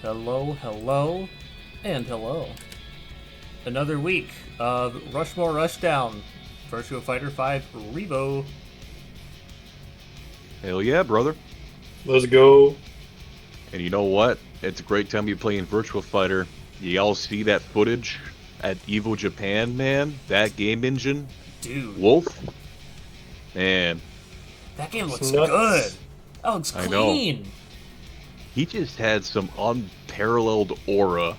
Hello, hello, and hello. Another week of Rushmore Rushdown, Virtua Fighter 5 REVO. Hell yeah, brother. Let's go. And you know what? It's a great time to be playing Virtua Fighter. You all see that footage at EVO Japan, man? That game engine? Dude, Wolf? Man, that game It's looks good. nuts. That looks I know. clean. He just had some unparalleled aura.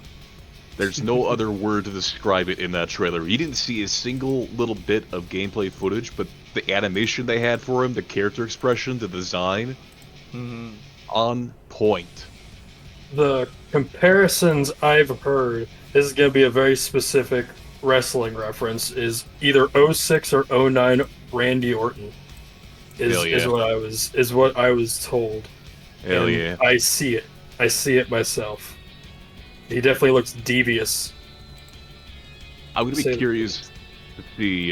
There's no other word to describe it in that trailer. You didn't see a single little bit of gameplay footage, but the animation they had for him, the character expression, the design, on point. The comparisons I've heard, this is going to be a very specific wrestling reference, is either '06 or '09 Randy Orton. Hell yeah. Is what I was told. Hell And yeah. I see it. I see it myself. He definitely looks devious. I'm gonna be Say- curious to see,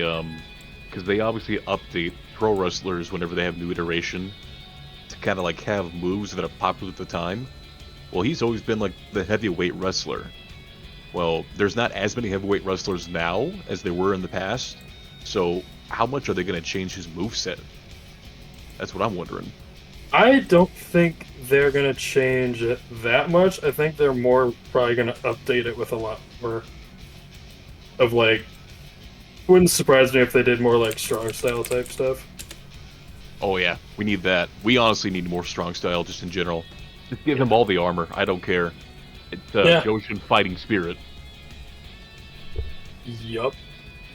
because they obviously update pro wrestlers whenever they have new iteration to kind of like have moves that are popular at the time. Well, he's always been like the heavyweight wrestler. Well, there's not as many heavyweight wrestlers now as there were in the past. So, how much are they gonna change his moveset? That's what I'm wondering. I don't think they're going to change it that much. I think they're more probably going to update it with a lot more of like. Wouldn't surprise me if they did more like strong style type stuff. Oh yeah, we need that. We honestly need more strong style just in general. Just give him all the armor. I don't care. It's Yeah. Goshen fighting spirit. Yup.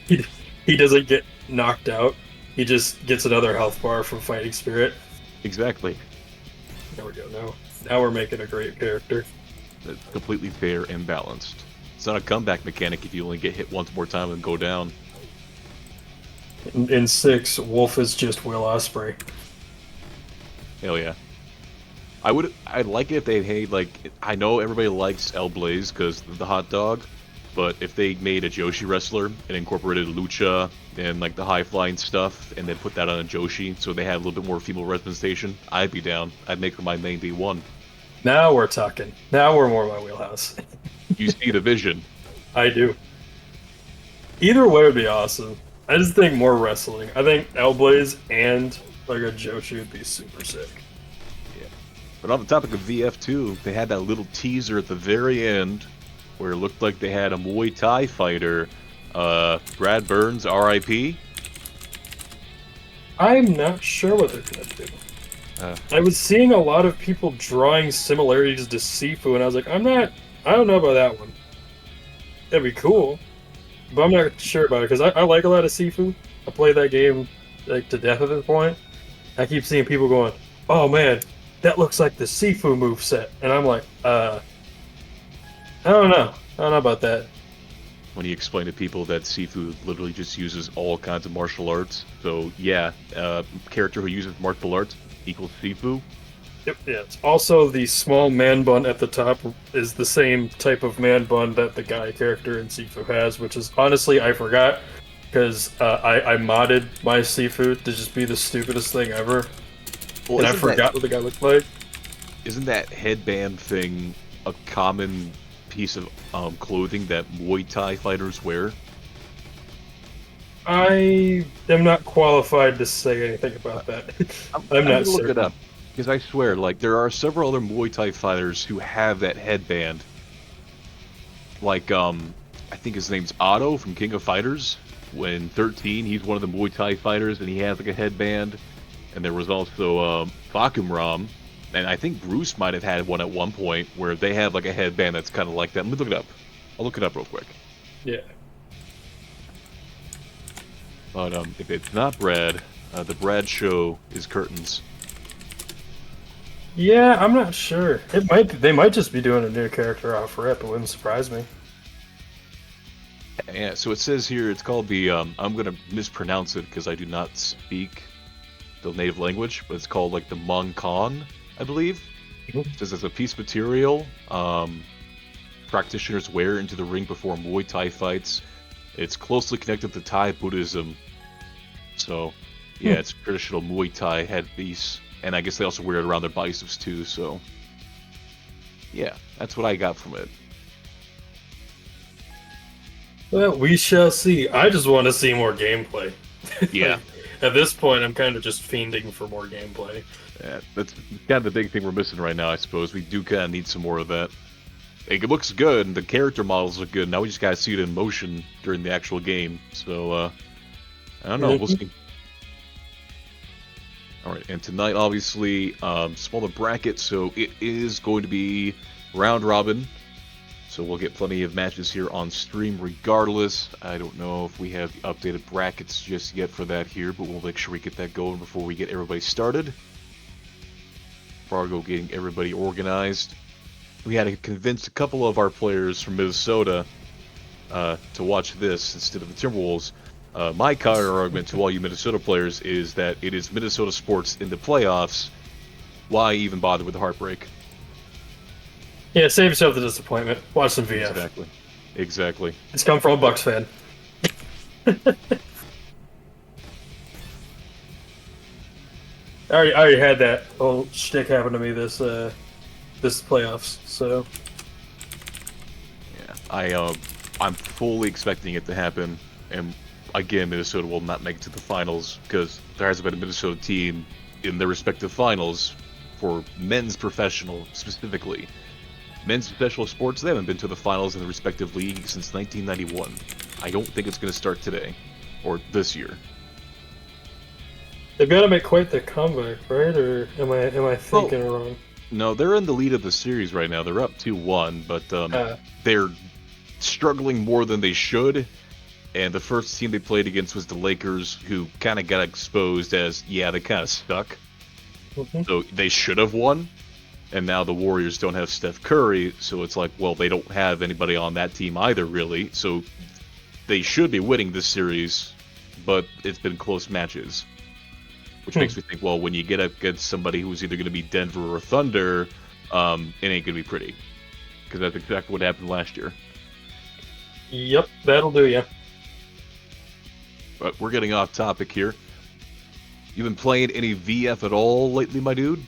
He doesn't get knocked out. He just gets another health bar from fighting spirit. Exactly. There we go. Now we're making a great character. It's completely fair and balanced. It's not a comeback mechanic if you only get hit once more time and go down. In 6, Wolf is just Will Ospreay. Hell yeah. I'd like it if they had like, I know everybody likes El Blaze because the hot dog, but if they made a Joshi wrestler and incorporated Lucha and like the high flying stuff and then put that on a Joshi so they had a little bit more female representation, I'd be down. I'd make her my main D1. Now we're talking. Now we're more my wheelhouse. You see the vision. I do. Either way would be awesome. I just think more wrestling. I think Elblaze and like a Joshi would be super sick. But on the topic of VF2, they had that little teaser at the very end where it looked like they had a Muay Thai fighter, Brad Burns, RIP. I'm not sure what they're gonna do. I was seeing a lot of people drawing similarities to Sifu, and I was like, I don't know about that one. That'd be cool, but I'm not sure about it because I like a lot of Sifu. I play that game like to death at this point. I keep seeing people going, "Oh man, that looks like the Sifu moveset," and I'm like, I don't know. I don't know about that. When you explain to people that Sifu literally just uses all kinds of martial arts. So yeah, character who uses martial arts equals Sifu. Yep, yeah. It's also the small man bun at the top is the same type of man bun that the guy character in Sifu has, which is honestly I forgot because I modded my Sifu to just be the stupidest thing ever, Well, and I forgot what the guy looked like. Isn't that headband thing a common piece of clothing that Muay Thai fighters wear? I am not qualified to say anything about that. I'm I'm not gonna look certain. it up because I swear, like there are several other Muay Thai fighters who have that headband. Like I think his name's Otto from King of Fighters. When 13, he's one of the Muay Thai fighters, and he has like a headband. And there was also Fakumram, and I think Bruce might have had one at one point where they have like a headband that's kind of like that. Let me look it up. I'll look it up real quick. Yeah. But if it's not Brad, the Brad show is curtains. Yeah, I'm not sure. They might just be doing a new character off rip. It wouldn't surprise me. Yeah, so it says here it's called the I'm gonna mispronounce it because I do not speak the native language, but it's called like the Monkan, I believe. Mhm. It says it's a piece of material practitioners wear into the ring before Muay Thai fights. It's closely connected to Thai Buddhism. So yeah, it's traditional Muay Thai headpiece, and I guess they also wear it around their biceps too. So Yeah, that's what I got from it. Well, we shall see. I just want to see more gameplay. Yeah. At this point, I'm kind of just fiending for more gameplay. Yeah, that's kind of the big thing we're missing right now, I suppose. We do kind of need some more of that. It looks good, and the character models look good. Now we just gotta see it in motion during the actual game. So, I don't know. We'll see. Alright, and tonight, obviously, smaller bracket, so it is going to be round robin. So we'll get plenty of matches here on stream regardless. I don't know if we have updated brackets just yet for that here, but we'll make sure we get that going before we get everybody started. Fargo getting everybody organized. We had to convince a couple of our players from Minnesota to watch this instead of the Timberwolves. My counter argument to all you Minnesota players is that it is Minnesota sports in the playoffs. Why even bother with the heartbreak? Yeah, save yourself the disappointment. Watch some VF. Exactly. Exactly. It's come from a Bucks fan. I already had that whole shtick happen to me this playoffs. So yeah, I'm fully expecting it to happen, and again, Minnesota will not make it to the finals because there hasn't been a Minnesota team in their respective finals for men's professional specifically. Men's professional sports, they haven't been to the finals in the respective leagues since 1991. I don't think it's going to start today or this year. They've got to make quite the comeback, right? Or am I thinking wrong? No, they're in the lead of the series right now. They're up 2-1, but they're struggling more than they should. And the first team they played against was the Lakers, who kind of got exposed as, yeah, they kind of suck. Mm-hmm. So they should have won. And now the Warriors don't have Steph Curry, so it's like, well, they don't have anybody on that team either, really. So they should be winning this series, but it's been close matches. Which makes me think, well, when you get up against somebody who's either going to be Denver or Thunder, it ain't going to be pretty. Because that's exactly what happened last year. Yep, that'll do ya. But we're getting off topic here. You been playing any VF at all lately, my dude?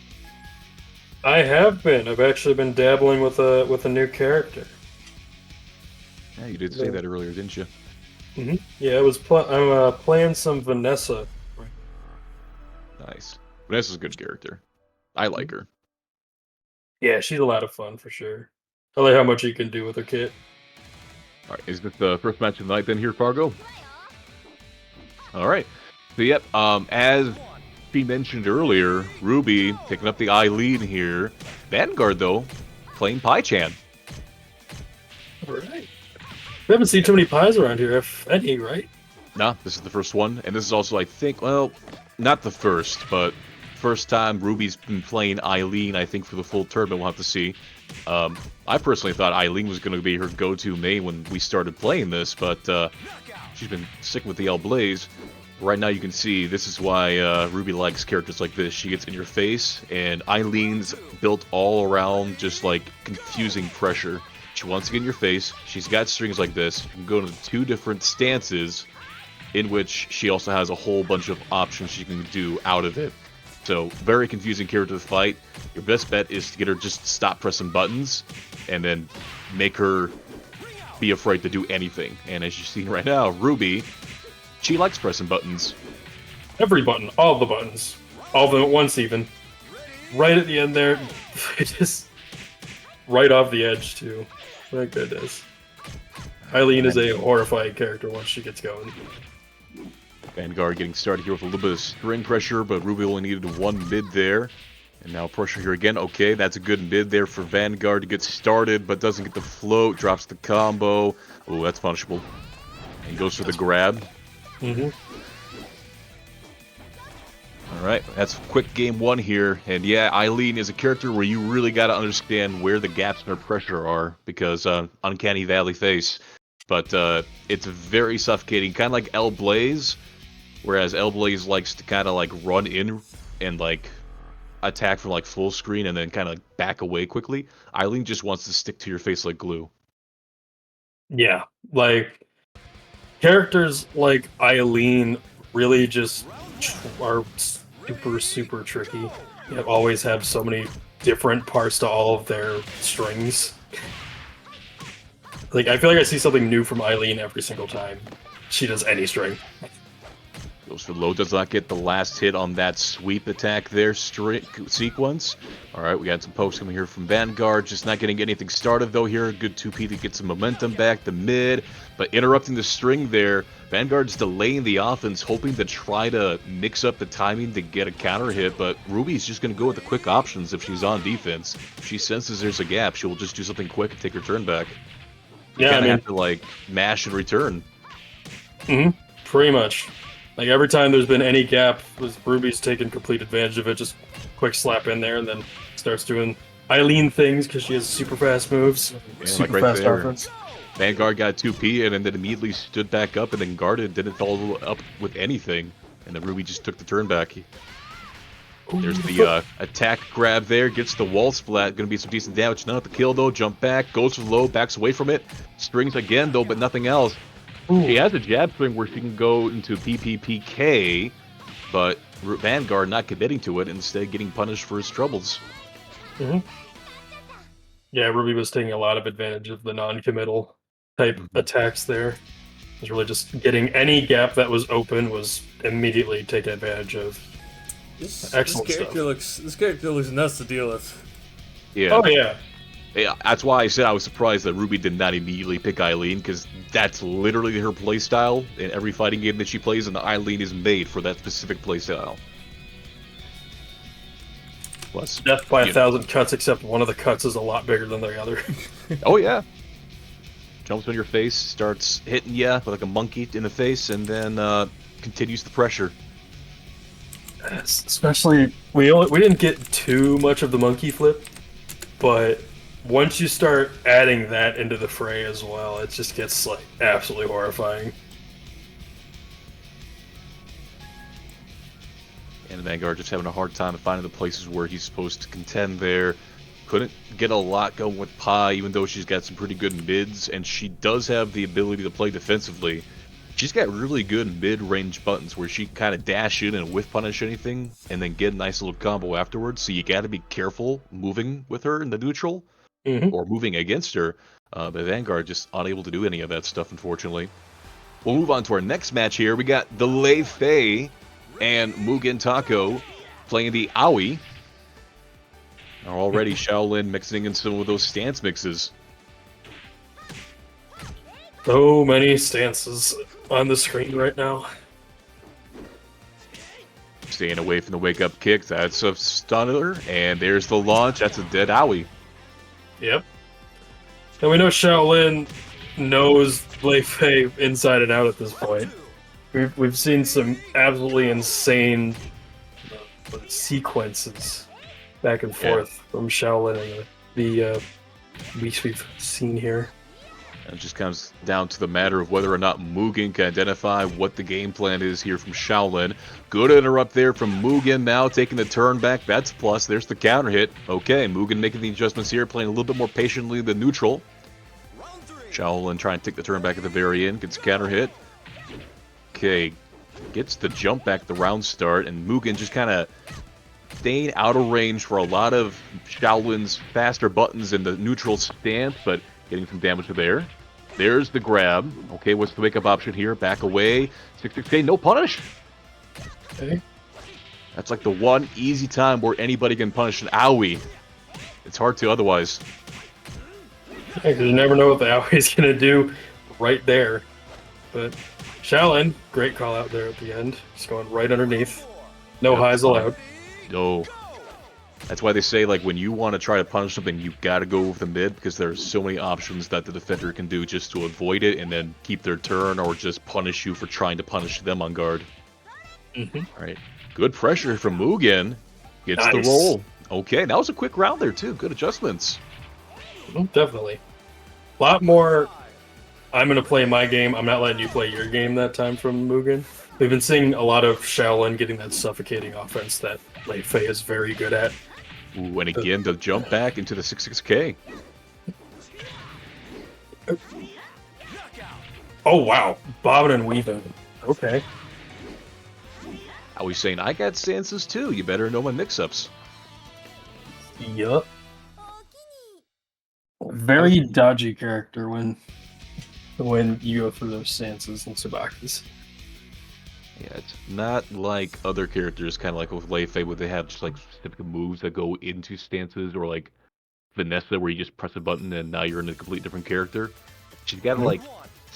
I have been. I've actually been dabbling with a new character. Yeah, you did say that earlier, didn't you? Mm-hmm. Yeah, I'm playing some Vanessa. Nice. Vanessa's a good character. I like her. Yeah, she's a lot of fun for sure. I like how much you can do with her kit. All right, is this the first match of the night then here, Fargo? All right. So yep, as we mentioned earlier, Ruby picking up the eye lead here. Vanguard, though, playing Pai-chan. All right. We haven't seen too many pies around here, if any, right? Nah, this is the first one. And this is also, I think, well, not the first, but first time Ruby's been playing Eileen, I think, for the full tournament. We'll have to see. I personally thought Eileen was going to be her go-to main when we started playing this, but she's been sticking with the L Blaze. Right now you can see this is why Ruby likes characters like this. She gets in your face, and Eileen's built all around just like confusing pressure. She wants to get in your face. She's got strings like this. You can go into 2 different stances in which she also has a whole bunch of options she can do out of it. So, very confusing character to fight. Your best bet is to get her just to stop pressing buttons and then make her be afraid to do anything. And as you see right now, Ruby, she likes pressing buttons. Every button, all the buttons. All of them at once even. Right at the end there, just right off the edge too. My goodness. Eileen is a horrifying character once she gets going. Vanguard getting started here with a little bit of string pressure, but Ruby only needed 1 mid there. And now pressure here again. Okay, that's a good mid there for Vanguard to get started, but doesn't get the float, drops the combo. Oh, that's punishable. And goes for the grab. Mm-hmm. Alright, that's quick game 1 here. And yeah, Eileen is a character where you really got to understand where the gaps in her pressure are, because Uncanny Valley face. But it's very suffocating, kind of like L Blaze, whereas L Blaze likes to kind of like run in and like attack from like full screen and then kind of like back away quickly. Eileen just wants to stick to your face like glue. Yeah, like characters like Eileen really just are super, super tricky. You always have so many different parts to all of their strings. Like, I feel like I see something new from Eileen every single time she does any string. Goes for low, does not get the last hit on that sweep attack there, sequence. Alright, we got some pokes coming here from Vanguard, just not getting anything started though here. Good 2P to get some momentum back, the mid, but interrupting the string there. Vanguard's delaying the offense, hoping to try to mix up the timing to get a counter hit, but Ruby's just going to go with the quick options if she's on defense. If she senses there's a gap, she'll just do something quick and take her turn back. You kind of have to, like, mash and return. Pretty much. Like, every time there's been any gap, Ruby's taken complete advantage of it, just quick slap in there, and then starts doing Eileen things, because she has super fast moves. Yeah, super like right fast there. offense. Vanguard got 2P, and then immediately stood back up, and then guarded, didn't follow up with anything. And then Ruby just took the turn back. There's the attack grab there, gets the wall splat, gonna be some decent damage. Not the kill though, jump back, goes for the low, backs away from it. Strings again though, but nothing else. She has a jab string where she can go into PPPK, but Vanguard not committing to it, instead getting punished for his troubles. Yeah, Ruby was taking a lot of advantage of the non-committal type attacks there. It was really just getting any gap that was open was immediately taken advantage of. Excellent stuff. This character looks nuts to deal with. Yeah. Oh yeah. Yeah, that's why I said I was surprised that Ruby did not immediately pick Eileen, because that's literally her playstyle in every fighting game that she plays, and Eileen is made for that specific playstyle. Plus, Death by 1,000 cuts, except one of the cuts is a lot bigger than the other. Oh yeah. Jumps on your face, starts hitting you like a monkey in the face, and then continues the pressure. Especially, we didn't get too much of the monkey flip, but once you start adding that into the fray as well, it just gets like absolutely horrifying. And Vanguard just having a hard time finding the places where he's supposed to contend there. Couldn't get a lot going with Pi, even though she's got some pretty good mids, and she does have the ability to play defensively. She's got really good mid-range buttons where she can kind of dash in and whiff punish anything, and then get a nice little combo afterwards, so you gotta be careful moving with her in the neutral, or moving against her. But Vanguard just unable to do any of that stuff, unfortunately. We'll move on to our next match here. We got the Lei Fei and Mugen Taco playing the Aoi. Now already Shaolin mixing in some of those stance mixes. So many stances on the screen right now. Staying away from the wake-up kick. That's a stunner. And there's the launch. That's a dead Aoi. Yep. And we know Shaolin knows Lei Fei inside and out at this point. We've seen some absolutely insane sequences back and forth from Shaolin and the weeks we've seen here. It just comes down to the matter of whether or not Mugen can identify what the game plan is here from Shaolin. Good interrupt there from Mugen, now taking the turn back. That's a plus. There's the counter hit. Okay, Mugen making the adjustments here, playing a little bit more patiently than neutral. Shaolin trying to take the turn back at the very end, gets a counter hit. Okay, gets the jump back, the round start, and Mugen just kind of staying out of range for a lot of Shaolin's faster buttons in the neutral stance, but getting some damage there. There's the grab. Okay, what's the wake-up option here? Back away. 6-6K, no punish. Okay. That's like the one easy time where anybody can punish an Aoi. It's hard to otherwise. Yeah, 'cause you never know what the Aoi is going to do right there. But Shaolin, great call out there at the end. Just going right underneath. No highs allowed. No. That's why they say, like, when you want to try to punish something, you gotta go with the mid, because there's so many options that the defender can do just to avoid it and then keep their turn, or just punish you for trying to punish them on guard. Alright. Good pressure from Mugen. Gets the roll. Okay, that was a quick round there, too. Good adjustments. Definitely. A lot more, I'm going to play my game, I'm not letting you play your game that time from Mugen. We've been seeing a lot of Shaolin getting that suffocating offense that Lei Fei is very good at. Ooh, and again, the jump back into the 6-6K. Oh, wow. Bobbing and weaving. Okay. I was saying, I got stances too. You better know my mix-ups. Yup. Very dodgy character when you go through those stances and Tsubaki's. Yeah, it's not like other characters, kind of like with Lei Fei, where they have just like specific moves that go into stances, or like Vanessa, where you just press a button and now you're in a completely different character. She's got to like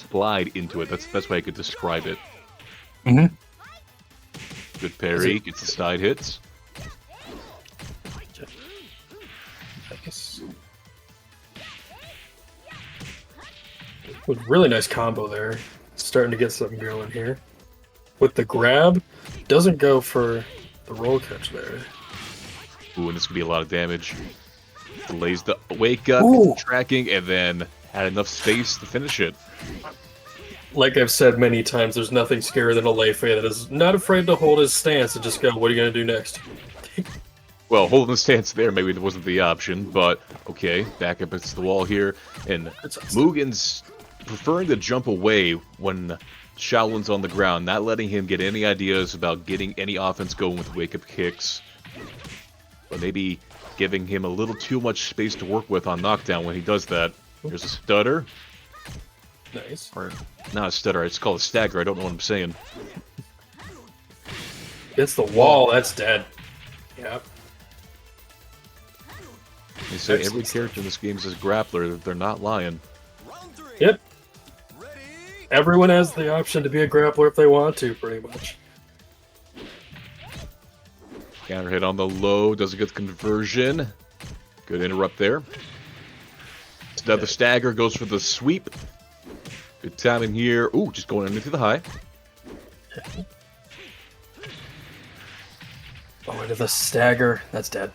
slide into it. That's the best way I could describe it. Mm-hmm. Good parry, gets the side hits. Nice. Really nice combo there. Starting to get something going here. With the grab, doesn't go for the roll catch there. Ooh, and this could be a lot of damage. Delays the wake up, tracking, and then had enough space to finish it. Like I've said many times, there's nothing scarier than a Lei Fei that is not afraid to hold his stance and just go, what are you going to do next? Well, holding the stance there, maybe it wasn't the option, but okay, back up against the wall here, and Mugen's preferring to jump away when Shaolin's on the ground, not letting him get any ideas about getting any offense going with wake-up kicks, but maybe giving him a little too much space to work with on knockdown when he does that. There's a stutter. Nice. Or, not a stutter, it's called a stagger, I don't know what I'm saying. It's the wall, that's dead. Yep. They say every character in this game is a grappler, they're not lying. Yep. Everyone has the option to be a grappler if they want to, pretty much. Counter hit on the low, doesn't get the conversion. Good interrupt there. Another stagger, goes for the sweep. Good timing here. Ooh, just going into the high. Oh, into the stagger. That's dead.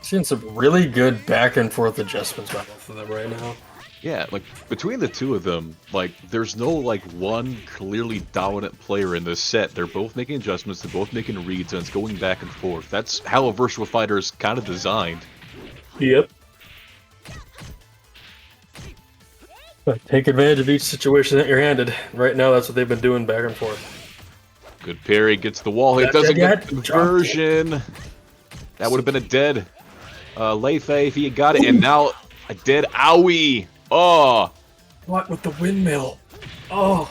Seeing some really good back and forth adjustments by both of them right now. Yeah, like, between the two of them, like, there's no, like, one clearly dominant player in this set. They're both making adjustments, they're both making reads, and it's going back and forth. That's how a Virtua Fighter is kind of designed. Yep. But take advantage of each situation that you're handed. Right now, that's what they've been doing back and forth. Good parry, gets the wall hit, doesn't get the conversion. That would have been a dead Lei Fei if he had got it, and now a dead owie. Oh! What with the windmill? Oh!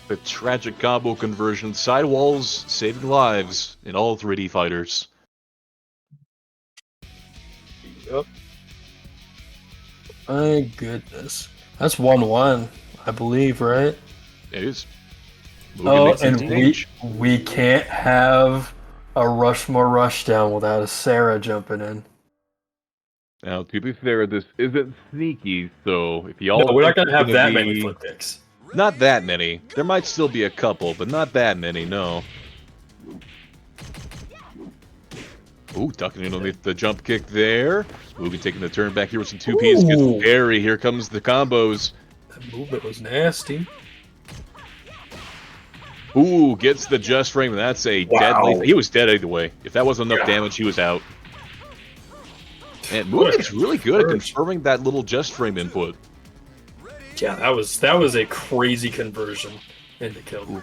The tragic combo conversion. Sidewalls saving lives in all 3D fighters. Yep. My goodness. That's 1-1, I believe, right? It is. And we can't have a Rushmore Rushdown without a Sarah jumping in. Now, to be fair, this isn't sneaky, so if y'all... No, we're not going to have that many flip kicks. Not that many. There might still be a couple, but not that many, no. Ooh, ducking in underneath the jump kick there. Mugen taking the turn back here with some 2Ps. Gets the parry. Here comes the combos. That movement was nasty. Ooh, gets the just frame, and that's a dead Lei Fei. He was dead either way. If that wasn't enough damage, he was out. And Mugen's really good at confirming that little just frame input. Yeah, that was a crazy conversion into kill.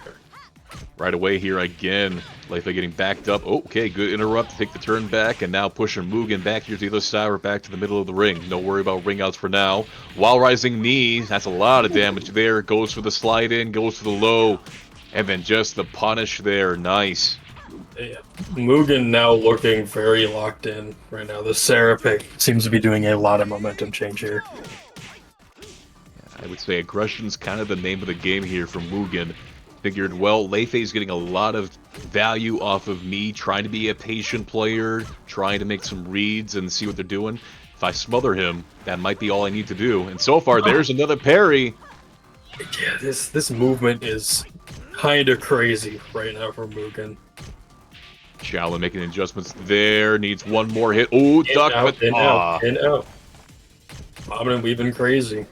Right away here again. Lei Fei getting backed up. Okay, good interrupt. Take the turn back, and now pushing Mugen back here to the other side or back to the middle of the ring. No worry about ring outs for now. While rising knee, that's a lot of damage there. Goes for the slide in, goes for the low, and then just the punish there. Nice. Yeah. Mugen now looking very locked in right now. The Sarah pick seems to be doing a lot of momentum change here. I would say aggression's kind of the name of the game here for Mugen. Figured, well, Lei Fei's getting a lot of value off of me trying to be a patient player, trying to make some reads and see what they're doing. If I smother him, that might be all I need to do. And so far, there's another parry. Yeah, this movement is kind of crazy right now for Mugen. Shaolin making adjustments there. Needs one more hit. Oh, duck, but out. Bobbing and weaving crazy.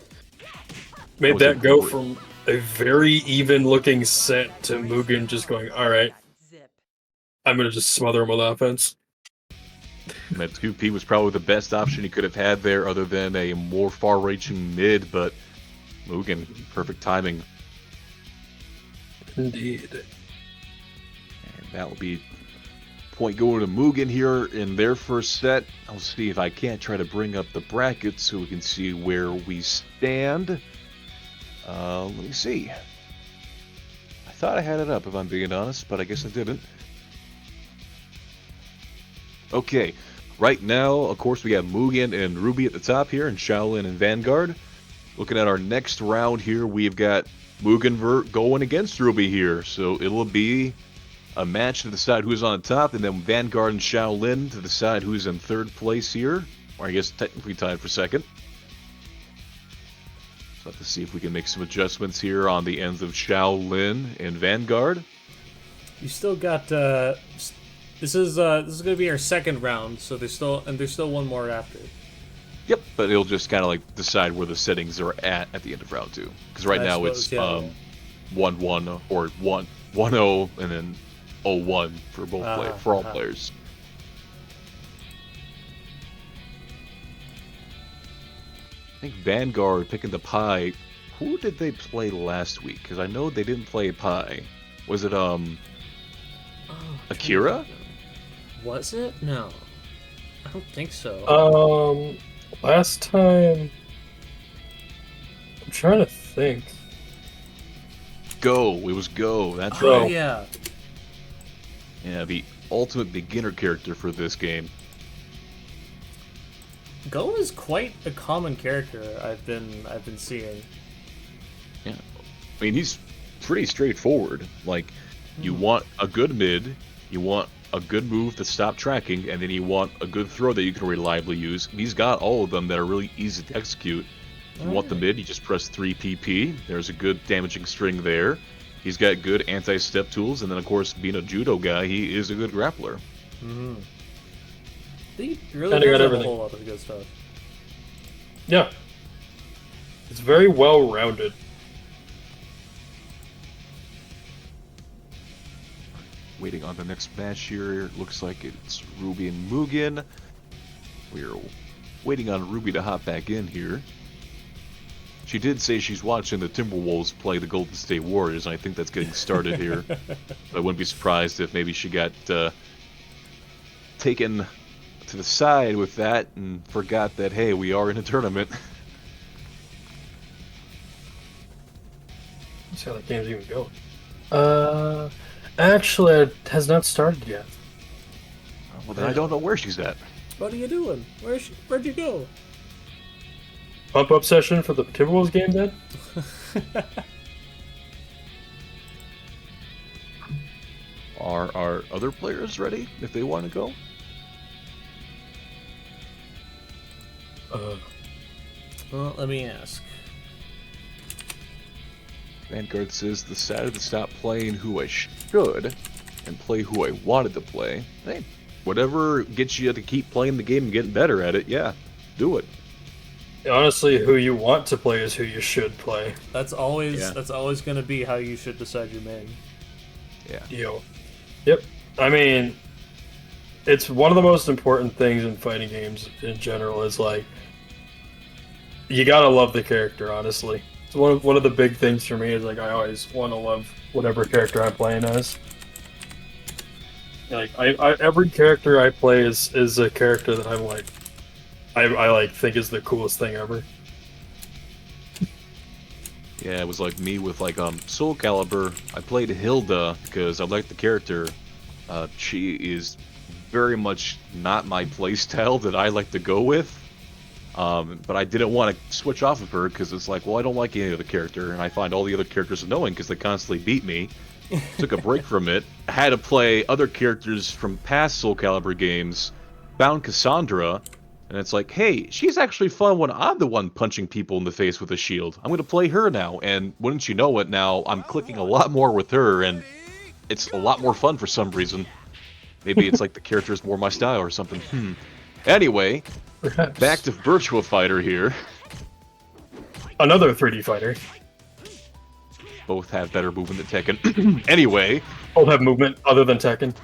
Made that go from a very even-looking set to Mugen just going, all right, I'm going to just smother him with offense. That 2P was probably the best option he could have had there other than a more far-reaching mid, but Mugen, perfect timing. Indeed. And that will be point going to Mugen here in their first set. I'll see if I can't try to bring up the brackets so we can see where we stand. Let me see. I thought I had it up, if I'm being honest, but I guess I didn't. Okay, right now, of course, we have Mugen and Ruby at the top here, and Shaolin and Vanguard. Looking at our next round here, we've got Mugen going against Ruby here, so it'll be a match to decide who's on top, and then Vanguard and Shaolin to decide who's in third place here, or I guess technically tied for second. So have to see if we can make some adjustments here on the ends of Shaolin and Vanguard. You still got this is gonna be our second round, so there's still one more after. Yep, but it'll just kind of like decide where the settings are at the end of round 2, because right now it's 1-1 or 1-0 and then 0-1 for both for all players. I think Vanguard picking the Pi. Who did they play last week? Because I know they didn't play Pi. Was it Akira? Was it? No, I don't think so. Last time, I'm trying to think. Go. It was Go. That's Oh right. yeah. Yeah, the ultimate beginner character for this game. Go is quite a common character I've been seeing. Yeah, I mean he's pretty straightforward. Like, you want a good mid, you want a good move to stop tracking, and then you want a good throw that you can reliably use. He's got all of them that are really easy to execute. If you want the mid, you just press 3 PP. There's a good damaging string there. He's got good anti-step tools, and then of course, being a judo guy, he is a good grappler. Mm-hmm. He really does have a whole lot of good stuff. Yeah. It's very well-rounded. Waiting on the next match here. Looks like it's Ruby and Mugen. We're waiting on Ruby to hop back in here. She did say she's watching the Timberwolves play the Golden State Warriors, and I think that's getting started here. I wouldn't be surprised if maybe she got taken to the side with that and forgot that, hey, we are in a tournament. Let's see how that game's even going. Actually, it has not started yet. Well, then I don't know where she's at. What are you doing? Where'd you go? Pump-up session for the Timberwolves game, then? Are our other players ready if they want to go? Well, let me ask. Vanguard says decided to stop playing who I should and play who I wanted to play. Hey, whatever gets you to keep playing the game and getting better at it, yeah, do it. Honestly, who you want to play is who you should play. That's always going to be how you should decide your main. Yeah. Yep. I mean, it's one of the most important things in fighting games in general is, like, you gotta love the character, honestly. It's one of the big things for me is, like, I always want to love whatever character I'm playing as. Like, every character I play is a character that I'm like, I like think is the coolest thing ever. Yeah, it was like me with like Soul Calibur. I played Hilda because I liked the character. She is very much not my playstyle that I like to go with. But I didn't want to switch off of her because it's like, well, I don't like any other character, and I find all the other characters annoying because they constantly beat me. Took a break from it. I had to play other characters from past Soul Calibur games. Found Cassandra. And it's like, hey, she's actually fun when I'm the one punching people in the face with a shield. I'm going to play her now. And wouldn't you know it, now I'm clicking a lot more with her, and it's a lot more fun for some reason. Maybe it's like the character is more my style or something. Anyway, Perhaps. Back to Virtua Fighter here. Another 3D fighter. Both have better movement than Tekken. Anyway. Both have movement other than Tekken.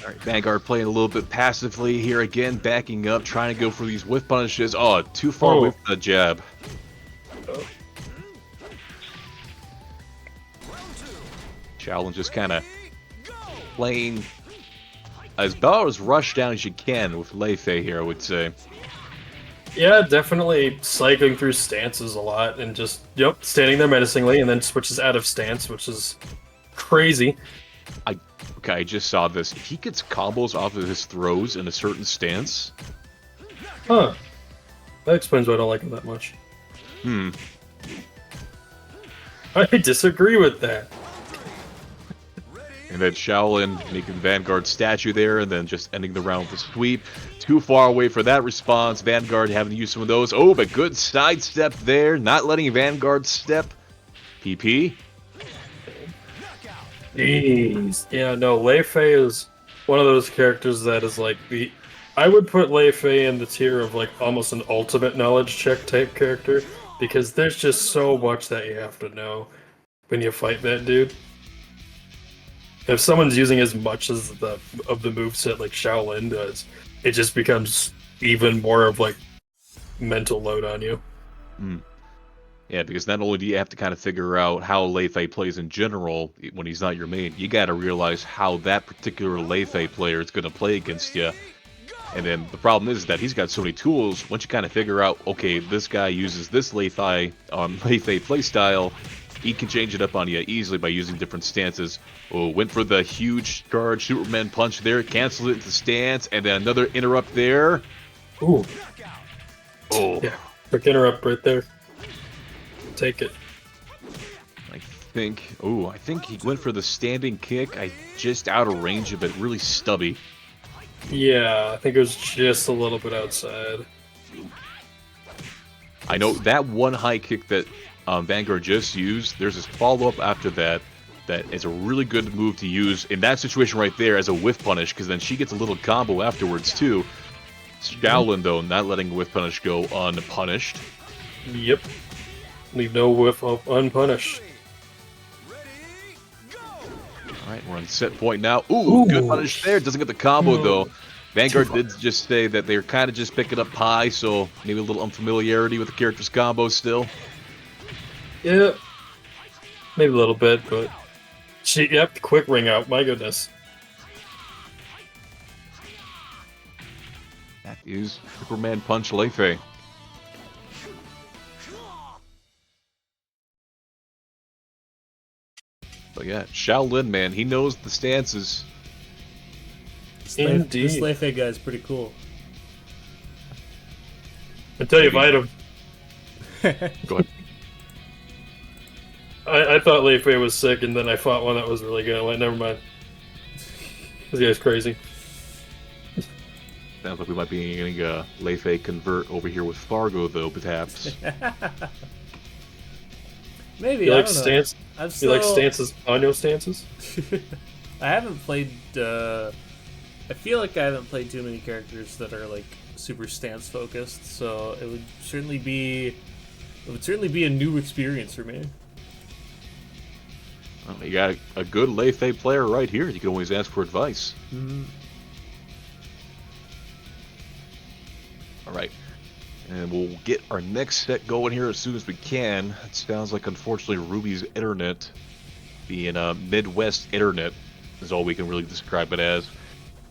Alright, Vanguard playing a little bit passively here again, backing up, trying to go for these whiff punishes. Oh, too far with the jab. Shaolin just kind of playing as about as rushed down as you can with Lei Fei here, I would say. Yeah, definitely cycling through stances a lot and just, standing there menacingly and then switches out of stance, which is crazy. Okay, I just saw this. If he gets combos off of his throws in a certain stance... Huh. That explains why I don't like him that much. I disagree with that. And then Shaolin making Vanguard statue there, and then just ending the round with a sweep. Too far away for that response. Vanguard having to use some of those. Oh, but good sidestep there. Not letting Vanguard step. PP. Jeez. Yeah, no, Lei Fei is one of those characters that is like the... I would put Lei Fei in the tier of like almost an ultimate knowledge check type character, because there's just so much that you have to know when you fight that dude. If someone's using as much as the moveset like Shaolin does, it just becomes even more of like mental load on you. Yeah, because not only do you have to kind of figure out how Lei Fei plays in general when he's not your main, you got to realize how that particular Lei Fei player is going to play against you. And then the problem is that he's got so many tools. Once you kind of figure out, okay, this guy uses this Lei Fei playstyle, he can change it up on you easily by using different stances. Oh, went for the huge charge Superman punch there, canceled it into stance, and then another interrupt there. Ooh. Oh. Yeah, quick interrupt right there. Take it. I think he went for the standing kick. Just out of range of it, really stubby. Yeah, I think it was just a little bit outside. I know that one high kick that Vanguard just used, there's this follow-up after that is a really good move to use in that situation right there as a whiff punish, because then she gets a little combo afterwards too. Shaolin, though, not letting whiff punish go unpunished. Yep. Leave no whiff unpunished. Alright, we're on set point now. Ooh, good punish there. Doesn't get the combo, though. Vanguard did just say that they're kind of just picking up pie, so maybe a little unfamiliarity with the character's combos still. Yeah. Maybe a little bit, but... Yep, quick ring out. My goodness. That is Superman Punch Lei Fei. But yeah, Shaolin, man, he knows the stances. Indeed. This Lei Fei guy is pretty cool. Until you fight him. Go ahead. I thought Lei Fei was sick, and then I fought one that was really good. I went, never mind. This guy's crazy. Sounds like we might be getting a Lei Fei convert over here with Fargo, though, perhaps. Maybe, you I like don't know. stance? You like stances on your stances? I haven't played, I feel like I haven't played too many characters that are, like, super stance-focused, so it would certainly be a new experience for me. Well, you got a good Lei Fei player right here. You can always ask for advice. Alright. And we'll get our next set going here as soon as we can. It sounds like, unfortunately, Ruby's internet, being a Midwest internet, is all we can really describe it as.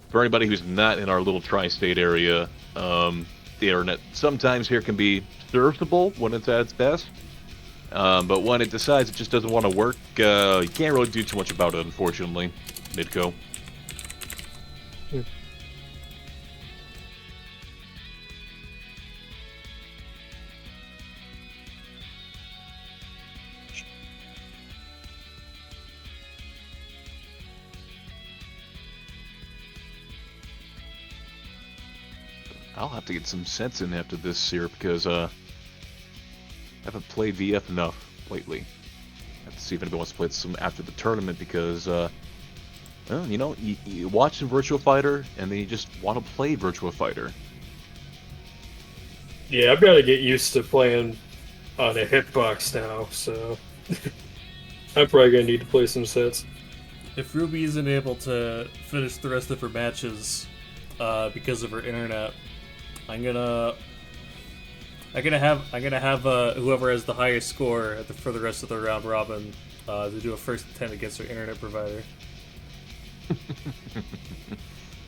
For anybody who's not in our little tri-state area, the internet sometimes here can be serviceable when it's at its best. But when it decides it just doesn't want to work, you can't really do too much about it, unfortunately. Midco. I'll have to get some sense in after this here, because I haven't played VF enough lately. I have to see if anybody wants to play some after the tournament, because, well, you know, you watch some Virtua Fighter, and then you just want to play Virtua Fighter. Yeah, I've got to get used to playing on a hitbox now, so... I'm probably going to need to play some sets. If Ruby isn't able to finish the rest of her matches because of her internet, I'm gonna have whoever has the highest score for the rest of the round robin to do a first attempt against their internet provider.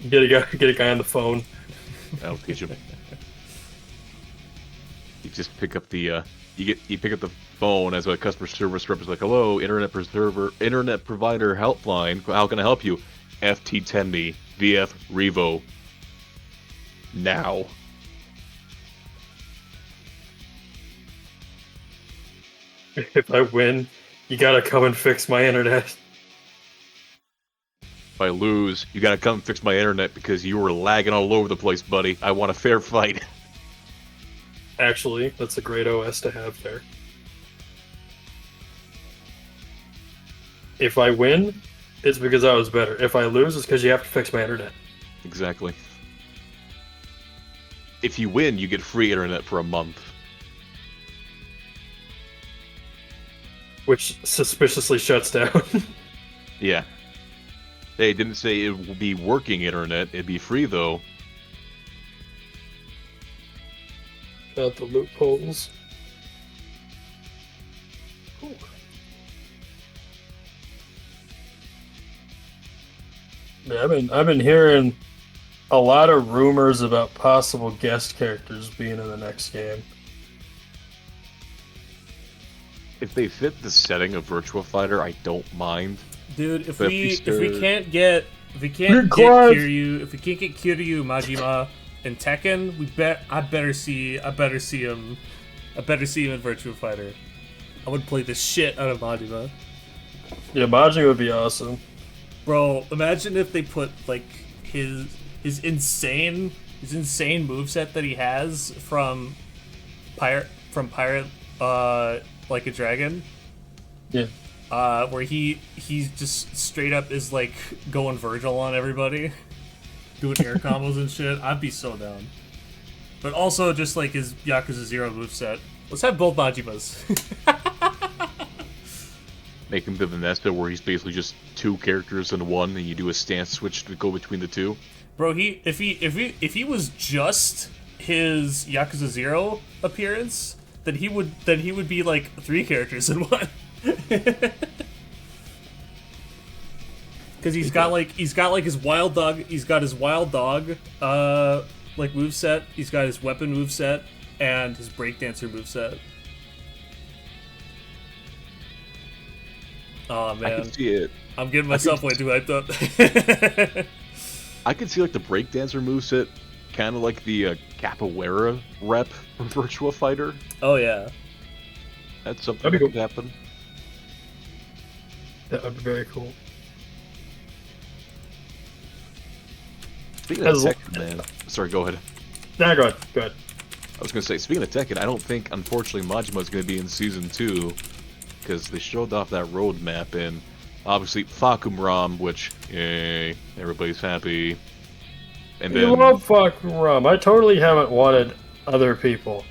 Get a guy on the phone. That'll teach him. You just pick up the you pick up the phone as a customer service rep is like, "Hello, internet provider helpline. How can I help you?" FT10 me, VF REVO. Now. If I win, you gotta come and fix my internet. If I lose, you gotta come fix my internet because you were lagging all over the place, buddy. I want a fair fight. Actually, that's a great OS to have there. If I win, it's because I was better. If I lose, it's because you have to fix my internet. Exactly. If you win, you get free internet for a month. Which suspiciously shuts down. Yeah. They didn't say it will be working internet. It'd be free, though. Got the loopholes. Cool. Yeah, I've been hearing a lot of rumors about possible guest characters being in the next game. If they fit the setting of Virtua Fighter, I don't mind. Dude, if But we Mr. can't get Clive! Kiryu, Majima, and Tekken, I better see him in Virtua Fighter. I would play the shit out of Majima. Yeah, Majima would be awesome. Bro, imagine if they put like his insane moveset that he has from Pirate Like a Dragon. Yeah. Where he's just straight up is like going Virgil on everybody, doing air combos and shit. I'd be so down. But also just like his Yakuza 0 moveset. Let's have both Majimas. Make him the Vanessa, where he's basically just two characters in one, and you do a stance switch to go between the two. Bro, if he was just his Yakuza 0 appearance, then he would be like three characters in one. Because he's got his wild dog like moveset, he's got his weapon moveset, and his breakdancer moveset. Oh man, I can see it. I'm getting myself way too hyped up. I can see like the breakdancer moveset, kind of like the capoeira rep from Virtua Fighter. Oh yeah, That's something That'd that be could happen. That would be very cool. Speaking of Tekken, man. Sorry, go ahead. Nah, go ahead. I was going to say, speaking of Tekken, I don't think, unfortunately, Majima's going to be in Season 2, because they showed off that roadmap, and obviously Fakumram, which, yay, everybody's happy. And You then, love fucking rum. I totally haven't wanted other people.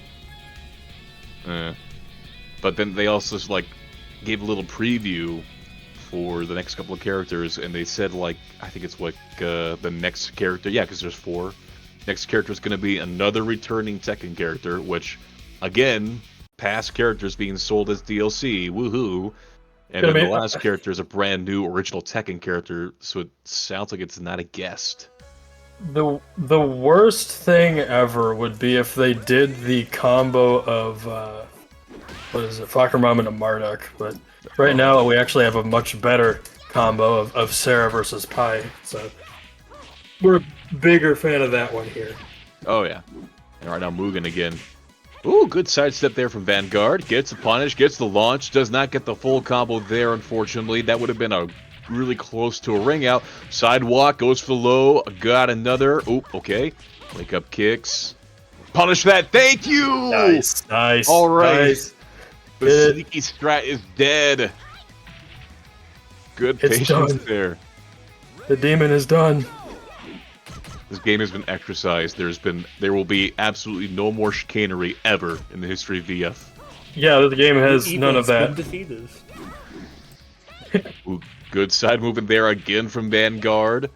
but then they also, like, gave a little preview for the next couple of characters, and they said, like, I think it's like the next character, yeah, because there's 4. Next character is going to be another returning Tekken character, which, again, past characters being sold as DLC, woohoo. And then the last character is a brand new original Tekken character, so it sounds like it's not a guest. The worst thing ever would be if they did the combo of what is it, Fakumram and a Marduk, but right now we actually have a much better combo of Sarah versus Pi, so we're a bigger fan of that one here. Oh yeah. And right now Mugen again. Ooh, good sidestep there from Vanguard. Gets the punish, gets the launch, does not get the full combo there, unfortunately. That would have been a really close to a ring out. Sidewalk, goes for low, got another. Oop, okay. Wake up kicks. Punish that, thank you! Nice. All right. Nice. The sneaky strat is dead. Good It's patience done. there. The demon is done. This game has been exercised. There will be absolutely no more chicanery ever in the history of VF. Yeah, the game has none of that. Defeated. Ooh, good side movement there again from Vanguard.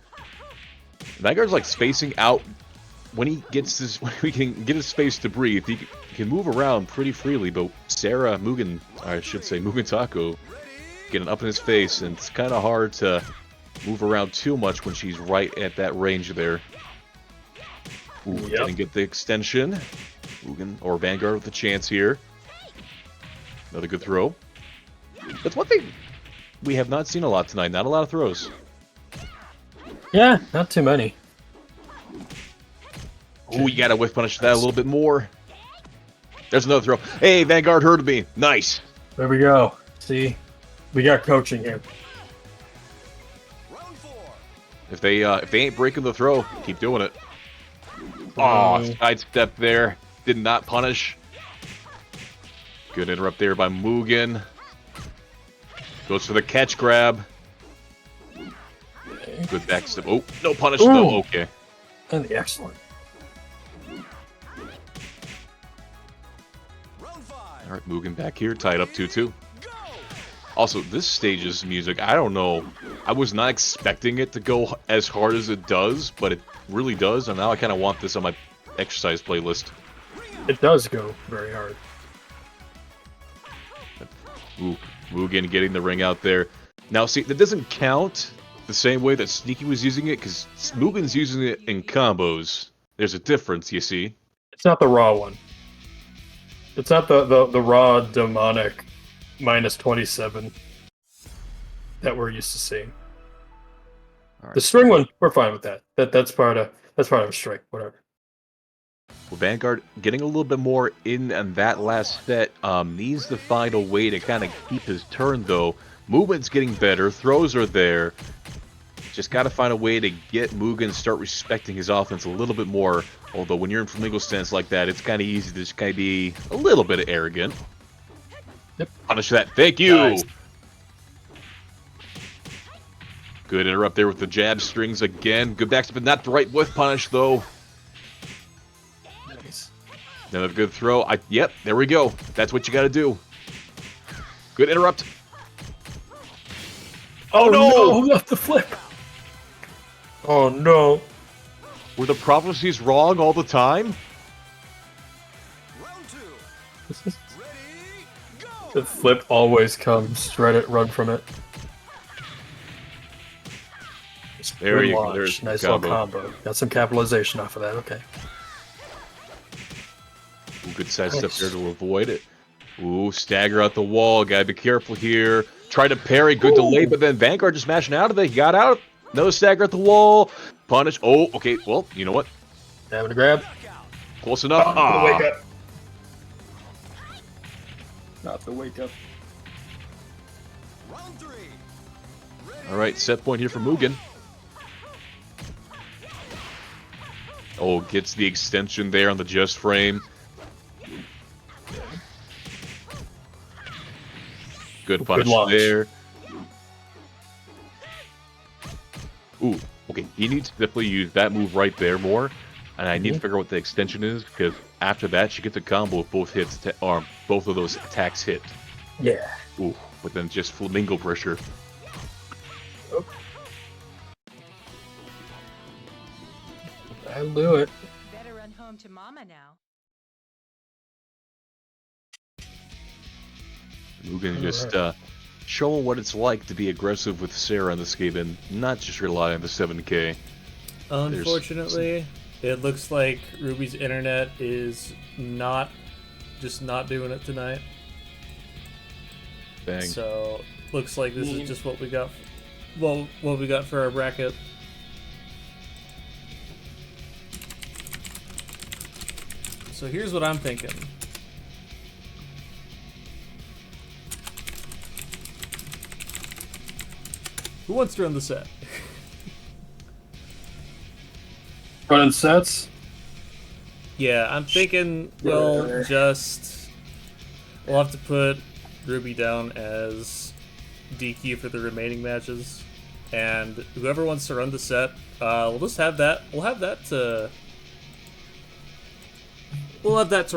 Vanguard's like spacing out when he gets his when he can get his space to breathe. He can move around pretty freely, but Mugen Taco getting up in his face, and it's kind of hard to move around too much when she's right at that range there. Ooh, didn't get the extension. Mugen or Vanguard with a chance here. Another good throw. That's one thing we have not seen a lot tonight. Not a lot of throws. Yeah, not too many. Ooh, you gotta whiff punish that a little bit more. There's another throw. Hey, Vanguard heard me. Nice. There we go. See, we got coaching here. If they ain't breaking the throw, keep doing it. Oh, sidestep there. Did not punish. Good interrupt there by Mugen. Goes for the catch grab. Good backstep. Oh, no punish though. Okay. And the excellent. All right, Mugen back here, tied up 2-2. Also, this stage's music, I don't know. I was not expecting it to go as hard as it does, but it really does, and now I kind of want this on my exercise playlist. It does go very hard. Ooh, Mugen getting the ring out there. Now, see, that doesn't count the same way that Sneaky was using it, because Mugen's using it in combos. There's a difference, you see. It's not the raw one. It's not the raw demonic -27 that we're used to seeing. All right. The string one, we're fine with that. That's part of a string, whatever. Well, Vanguard getting a little bit more in on that last set. Needs to find a way to kind of keep his turn, though. Movement's getting better. Throws are there. Just got to find a way to get Mugen start respecting his offense a little bit more. Although when you're in flamingo stance like that, it's kind of easy to just kind of be a little bit arrogant. Yep. Punish that. Thank you. Nice. Good interrupt there with the jab strings again. Good backstep, but not the right whiff punish, though. Nice. Another good throw. Yep, there we go. That's what you got to do. Good interrupt. Oh no! Not the flip. Oh no! Were the prophecies wrong all the time? Round 2. Ready, go. The flip always comes. Run from it. There Good you go. launch. There's Nice the little combo. Got some capitalization off of that. Okay. Ooh, good side step there to avoid it. Ooh, stagger out the wall. Gotta be careful here. Try to parry. Good delay, but then Vanguard just mashing out of it. He got out. Another stagger at the wall. Punish. Oh, okay. Well, you know what? Having a grab. Close enough. The wake up. Not the wake up. Round 3. All right, set point here for Mugen. Oh, gets the extension there on the just frame. Good punish there. Ooh, okay. He needs to definitely use that move right there more. And I need to figure out what the extension is, because after that, she gets a combo with both hits, both of those attacks hit. Yeah. Ooh, but then just flamingo pressure. Oh. I'll do it. Better run home to Mama now. Mugen just showing what it's like to be aggressive with Sarah in this game and not just rely on the 7K. Unfortunately, it looks like Ruby's internet is not doing it tonight. Dang. So looks like this is just what we got. Well, what we got for our bracket. So here's what I'm thinking. Who wants to run the set? Running sets. Yeah, I'm thinking we'll have to put Ruby down as DQ for the remaining matches, and whoever wants to run the set, we'll just have that. We'll have that to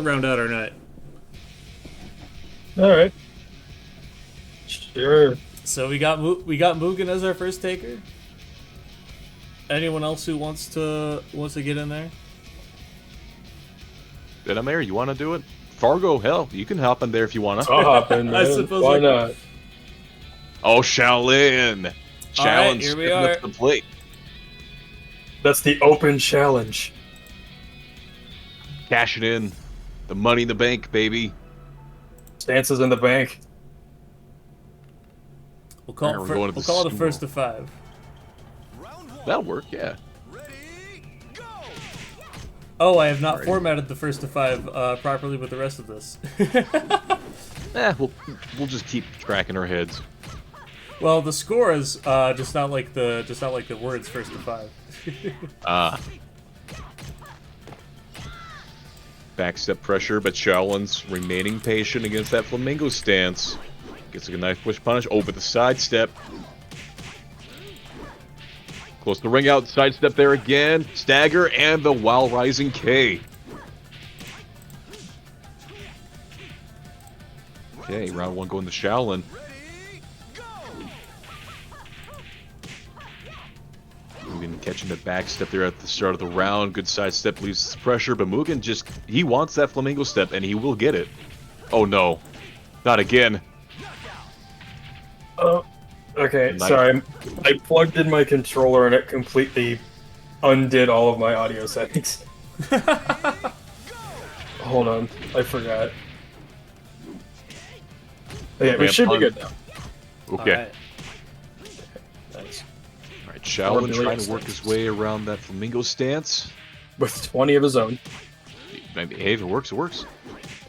round out our night. All right. Sure. So we got Mugen as our first taker. Anyone else who wants to get in there? Mayor, you want to do it? Fargo, hell, you can hop in there if you want to. I'll hop in, man. I suppose Why I not? Oh, Shaolin! Shaolin's here we stepping are. up to the plate. That's the open challenge. Cashing in. The money in the bank, baby. Stances in the bank. We'll call, Alright, we're going to we'll the call it a sumo. first to 5. Round 1. That'll work, yeah. Ready, go! Oh, I have not Alrighty. formatted the first to 5 properly with the rest of this. We'll just keep tracking our heads. Well, the score is just not like the words first to 5. Backstep pressure, but Shaolin's remaining patient against that flamingo stance. Gets a nice push punish. Oh, but the sidestep. Close to the ring out. Sidestep there again. Stagger and the Wild Rising K. Okay, round 1 going to Shaolin. Ready, go! Mugen catching the backstep there at the start of the round. Good sidestep leaves pressure, but Mugen he wants that flamingo step, and he will get it. Oh no. Not again. Oh, okay. Nice. Sorry. I plugged in my controller and it completely undid all of my audio settings. Hold on. I forgot. Okay, we should be good now. Okay. Alright. Nice. Alright, Shaolin Billion trying to work his way around that flamingo stance. With 20 of his own. Maybe, hey, if it works, it works.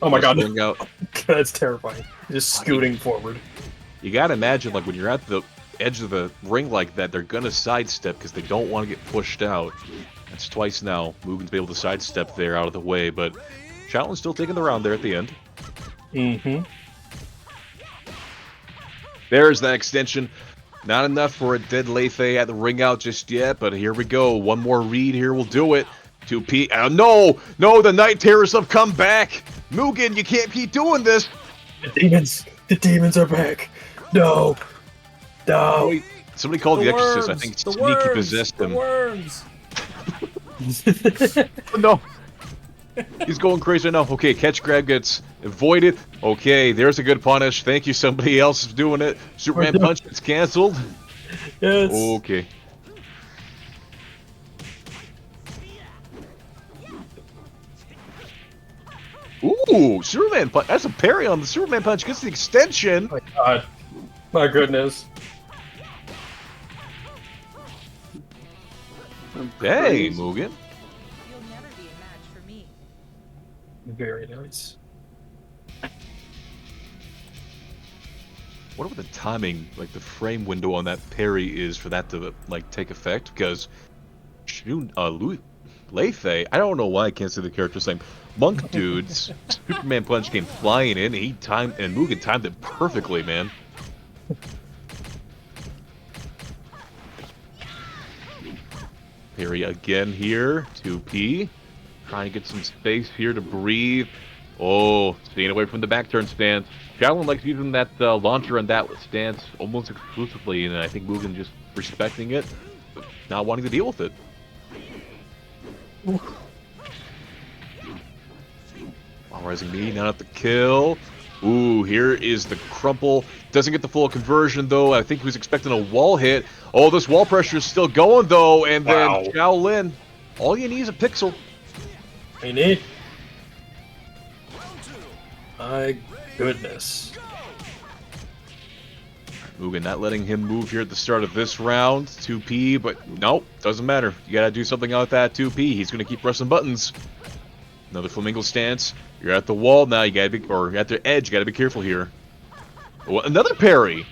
Oh my god. Ring out. That's terrifying. Just scooting forward. You gotta imagine, like, when you're at the edge of the ring like that, they're gonna sidestep because they don't want to get pushed out. That's twice now. Mugen's been able to sidestep there out of the way, but Shaolin's still taking the round there at the end. Mm-hmm. There's that extension. Not enough for a dead Leifei at the ring out just yet, but here we go. One more read here will do it. 2P. No! No, the Night Terrors have come back! Mugen, you can't keep doing this! The demons are back. No. No. Wait, somebody called the Exorcist. I think Sneaky possessed him. The worms! Oh, no! He's going crazy now. Okay, catch grab gets avoided. Okay, there's a good punish. Thank you, somebody else is doing it. Superman punch gets canceled. Yes. Okay. Ooh, Superman punch. That's a parry on the Superman punch. Gets the extension. Oh my god. My goodness. Hey, Mugen. You'll never be a match for me. Very nice. What the timing, like the frame window on that parry is for that to like take effect? Because Leifei, I don't know why I can't say the character's name. Monk dude's Superman punch came flying in. He timed and Mugen timed it perfectly, man. Parry again here. 2P. Trying to get some space here to breathe. Oh, staying away from the back turn stance. Shaolin likes using that launcher and that stance almost exclusively, and I think Mugen just respecting it, but not wanting to deal with it. While rising knee, not at the kill. Ooh, here is the crumple. Doesn't get the full conversion, though. I think he was expecting a wall hit. Oh, this wall pressure is still going, though. And then Wow. Shaolin. All you need is a pixel. I need. My goodness. Mugen not letting him move here at the start of this round. 2P, but nope, doesn't matter. You gotta do something out with that 2P. He's gonna keep pressing buttons. Another flamingo stance. You're at the wall now. You gotta be, or at the edge. You gotta be careful here. Oh, another parry.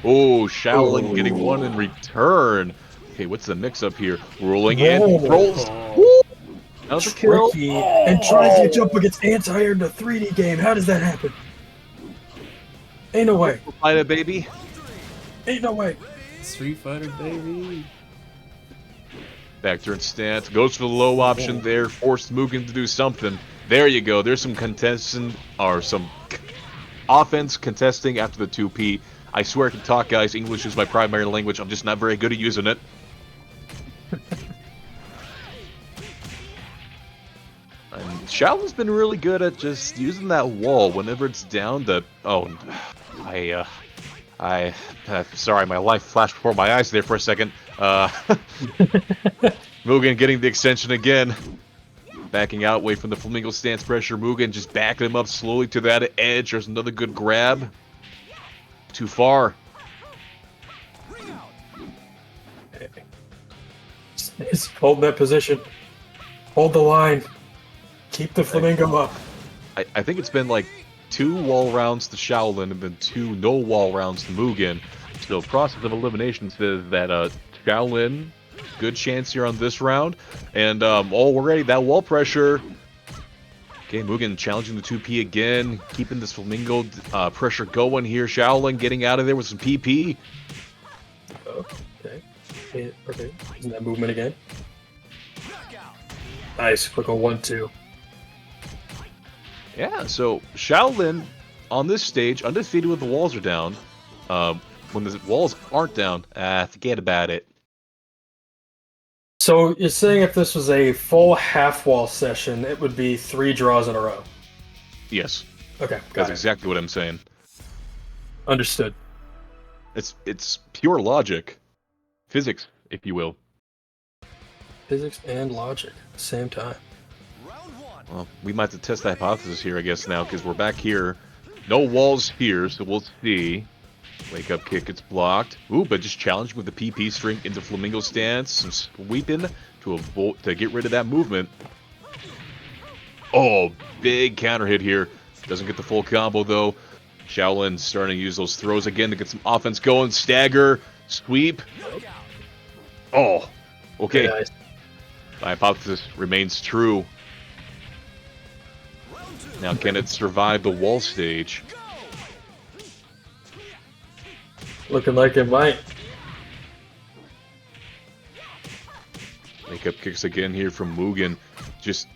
Oh, Shaolin getting one in return. Okay, what's the mix-up here? Rolling in, rolls. Woo! Another kill. Tricky. And tries to jump against anti-air in the 3D game. How does that happen? Ain't no way. Fight it, baby. Ain't no way. Street Fighter, baby. Back turn stance. Goes for the low option there. Forced Mugen to do something. There you go. There's some contestant, or some offense contesting after the 2P. I swear I can talk, guys. English is my primary language. I'm just not very good at using it. And Shaolin's been really good at just using that wall whenever it's down to... Oh, sorry, my life flashed before my eyes there for a second. Mugen getting the extension again. Backing out, away from the Flamingo stance pressure. Mugen just backing him up slowly to that edge. There's another good grab. Too far. Just hold that position. Hold the line. Keep the Flamingo up. I think it's been like 2 wall rounds to Shaolin and then 2 no wall rounds to Mugen. So process of elimination says that Shaolin, good chance here on this round. And already that wall pressure. Okay, Mugen challenging the 2P again, keeping this Flamingo pressure going here. Shaolin getting out of there with some PP. Okay. Okay. Isn't that movement again? Nice. Quick 1-2. Yeah, so Shaolin on this stage, undefeated when the walls are down. When the walls aren't down, forget about it. So you're saying if this was a full half wall session, it would be 3 draws in a row? Yes. Okay, That's exactly what I'm saying. Understood. It's pure logic. Physics, if you will. Physics and logic at the same time. Well, we might have to test the hypothesis here, I guess, now, because we're back here. No walls here, so we'll see. Wake up kick gets blocked. Ooh, but just challenged with the PP string into Flamingo stance. Some sweeping to get rid of that movement. Oh, big counter hit here. Doesn't get the full combo, though. Shaolin starting to use those throws again to get some offense going. Stagger, sweep. Oh, okay. Nice. My hypothesis remains true. Now, can it survive the wall stage? Looking like it might. Makeup kicks again here from Mugen. Just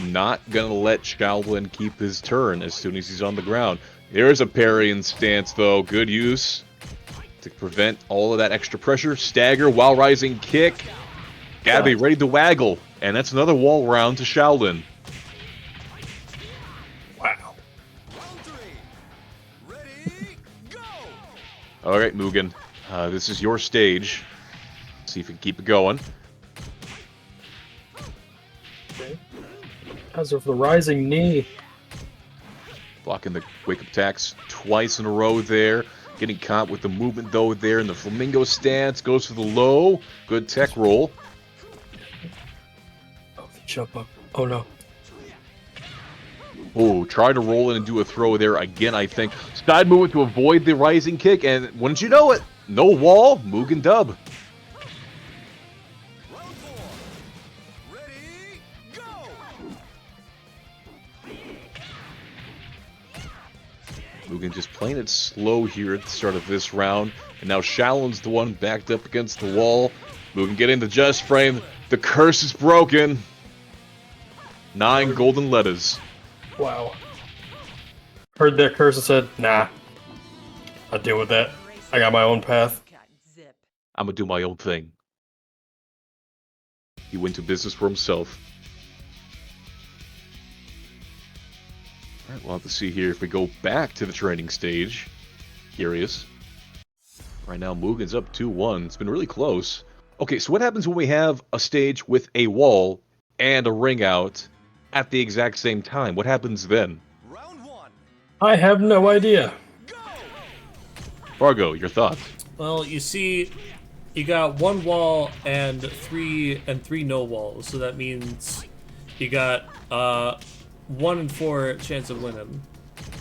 not gonna let Shaolin keep his turn as soon as he's on the ground. There's a parry and stance, though. Good use to prevent all of that extra pressure. Stagger, while rising kick. Gotta be ready to waggle. And that's another wall round to Shaolin. Wow. Alright, Mugen. This is your stage. See if you can keep it going. Okay. As of the rising knee. Blocking the wake-up attacks twice in a row there. Getting caught with the movement, though, there in the Flamingo stance. Goes for the low. Good tech roll. Oh, the jump up. Oh, no. Oh, try to roll in and do a throw there again, I think. Side movement to avoid the rising kick, and wouldn't you know it, no wall, Mugen dub. Mugen just playing it slow here at the start of this round, and now Shaolin's the one backed up against the wall. Mugen getting the just frame. The curse is broken. 9 golden letters. Wow. Heard that curse and said, nah. I'll deal with that. I got my own path. I'm gonna do my own thing. He went to business for himself. Alright, we'll have to see here if we go back to the training stage. Curious. Right now, Mugen's up 2-1. It's been really close. Okay, so what happens when we have a stage with a wall and a ring out at the exact same time? What happens then? I have no idea. Fargo, your thoughts? Well, you see, you got 1 wall and three no walls, so that means you got 1 in 4 chance of winning.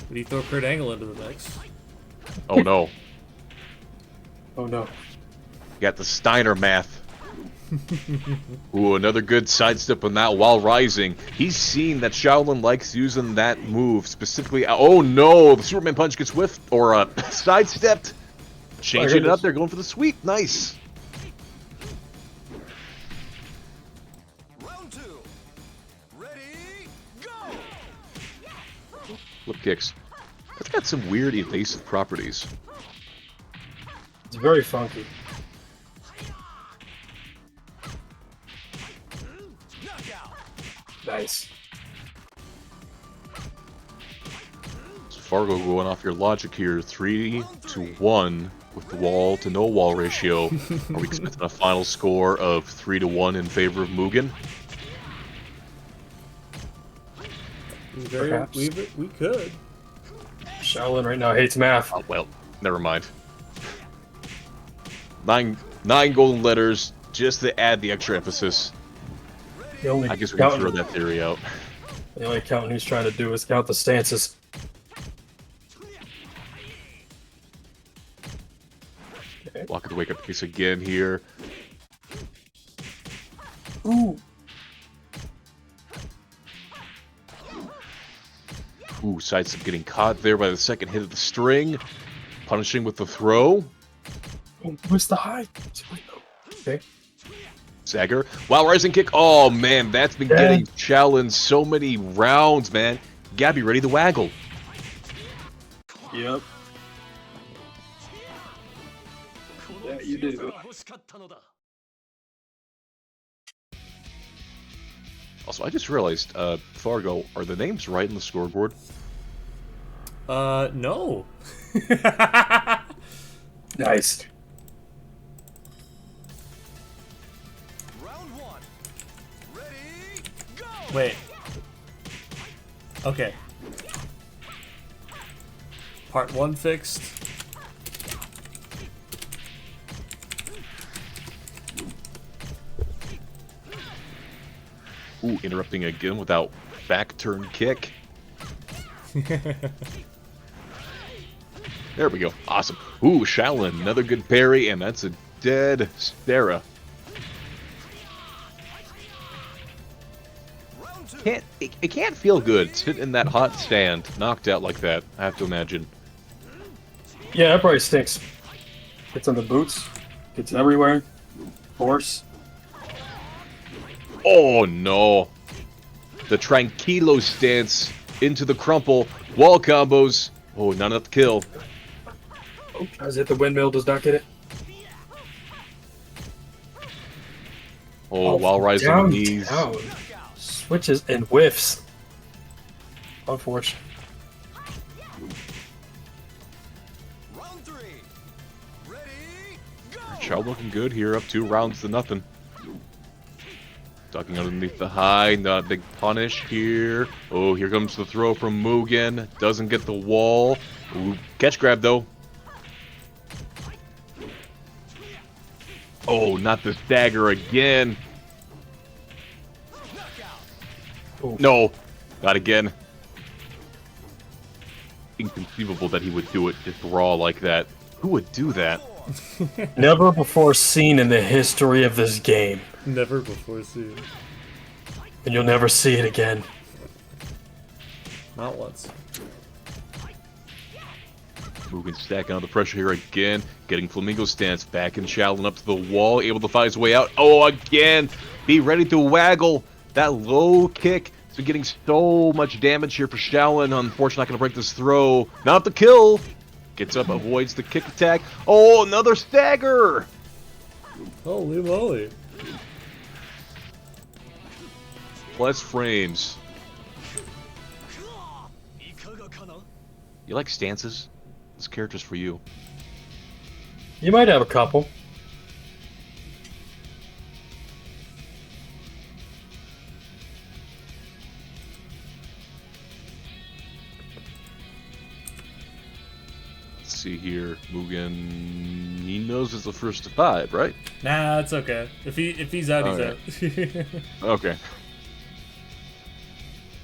But you throw Kurt Angle into the mix. Oh no. Oh no. You got the Steiner math. Ooh, another good sidestep on that while rising. He's seen that Shaolin likes using that move specifically. Oh no, the Superman punch gets whiffed or sidestepped. Changing it up there, going for the sweep. Nice. Round 2. Ready, go. Flip kicks. That's got some weird evasive properties. It's very funky. Nice. Fargo, going off your logic here, 3-1 with the wall to no wall ratio. Are we expecting a final score of 3-1 in favor of Mugen? Perhaps. We could. Shaolin right now hates math. Oh, well, never mind. Nine golden letters, just to add the extra emphasis. The only I guess we can throw counting, that theory out. the only counting he's trying to do is count the stances. Okay. Block of the wake-up case again here. Ooh. Ooh, sidestep getting caught there by the second hit of the string. Punishing with the throw. Oh, where's the high? Okay. Sagger. Wow, rising kick. Oh, man, that's been getting Shaolin so many rounds, man. You gotta be ready to waggle. Yep. Yeah, you do. Also, I just realized, Fargo, are the names right in the scoreboard? No. Nice. Round 1. Ready, go! Wait. Okay. Part 1 fixed. Ooh, interrupting again without back turn kick. There we go. Awesome. Ooh, Shaolin, another good parry, and that's a dead Stara. It can't feel good sitting in that hot stand, knocked out like that, I have to imagine. Yeah, that probably stinks. Gets on the boots. Gets everywhere. Force. Oh no. The Tranquilo stance into the crumple. Wall combos. Oh, not enough to kill. Oh, as if the windmill does not get it. Oh, while rising down, knees. down. Switches and whiffs. Unfortunate. Round 3. Ready, go! Child looking good here, up 2 rounds to nothing. Ducking underneath the high, not a big punish here. Oh, here comes the throw from Mugen. Doesn't get the wall. Ooh, catch grab though. Oh, not the stagger again. Ooh. No, not again. Inconceivable that he would do it just raw like that. Who would do that? Never before seen in the history of this game. Never before seen. And you'll never see it again. Not once. Mugen stacking on the pressure here again. Getting Flamingo stance back in Shaolin up to the wall. Able to find his way out. Oh, again. Be ready to waggle. That low kick has been getting so much damage here for Shaolin. Unfortunately, not going to break this throw. Not the kill. Gets up, avoids the kick attack. Oh, another stagger. Holy moly. Plus frames. You like stances? This character's for you. You might have a couple. Let's see here. Mugen, he knows it's the first to 5, right? Nah, it's okay. If he's out, he's out. Okay.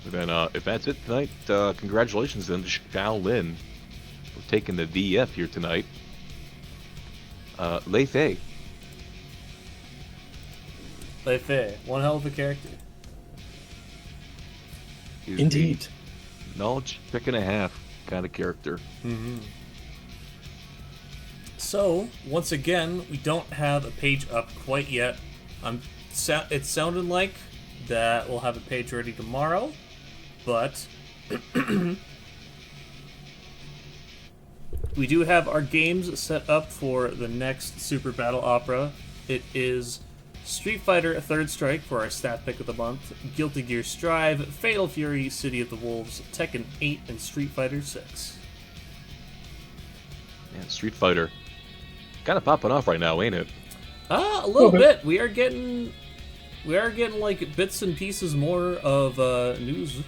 And then, if that's it tonight, congratulations then to Shaolin for taking the VF here tonight. Lei Fei. Lei Fei, one hell of a character. Is Indeed. the knowledge check and a half kind of character. Mm-hmm. So, once again, we don't have a page up quite yet. It's sounding like that we'll have a page ready tomorrow, but we do have our games set up for the next Super Battle Opera. It is Street Fighter Third Strike for our stat pick of the month, Guilty Gear Strive, Fatal Fury, City of the Wolves, Tekken 8, and Street Fighter 6. Man, Street Fighter. Kind of popping off right now, ain't it? A little bit. We are getting like bits and pieces more of news.